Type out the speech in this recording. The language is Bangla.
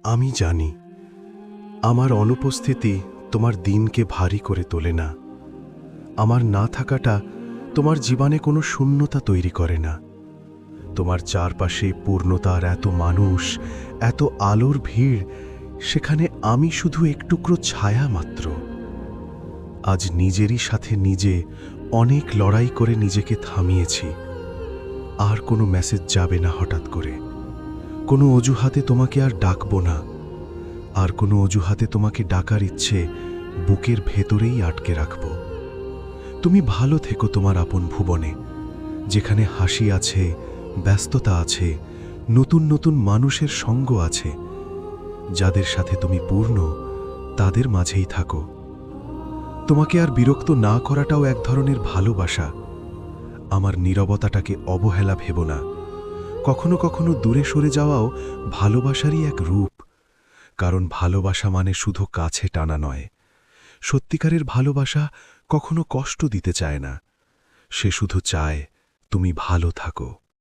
আমি জানি আমার অনুপস্থিতি তোমার দিনকে ভারী করে তোলে না। আমার না থাকাটা তোমার জীবনে কোনো শূন্যতা তৈরি করে না। তোমার চারপাশে পূর্ণতার এত মানুষ, এত আলোর ভিড়, সেখানে আমি শুধু একটুকরো ছায়া মাত্র। আজ নিজেরই সাথে নিজে অনেক লড়াই করে নিজেকে থামিয়েছি। আর কোনো মেসেজ যাবে না হঠাৎ করে, কোনো অজুহাতে তোমাকে আর ডাকবো না। আর কোনো অজুহাতে তোমাকে ডাকার ইচ্ছে বুকের ভেতরেই আটকে রাখব। তুমি ভালো থেকো তোমার আপন ভুবনে, যেখানে হাসি আছে, ব্যস্ততা আছে, নতুন নতুন মানুষের সঙ্গ আছে। যাদের সাথে তুমি পূর্ণ, তাদের মাঝেই থাকো। তোমাকে আর বিরক্ত না করাটাও এক ধরনের ভালোবাসা। আমার নীরবতাটাকে অবহেলা ভেবো না। কখনো কখনো দূরে সরে যাওয়াও ভালোবাসারই এক রূপ। কারণ ভালোবাসা মানে শুধু কাছে টানা নয়। সত্যিকারের ভালোবাসা কখনো কষ্ট দিতে চায় না, সে শুধু চায় তুমি ভালো থাকো।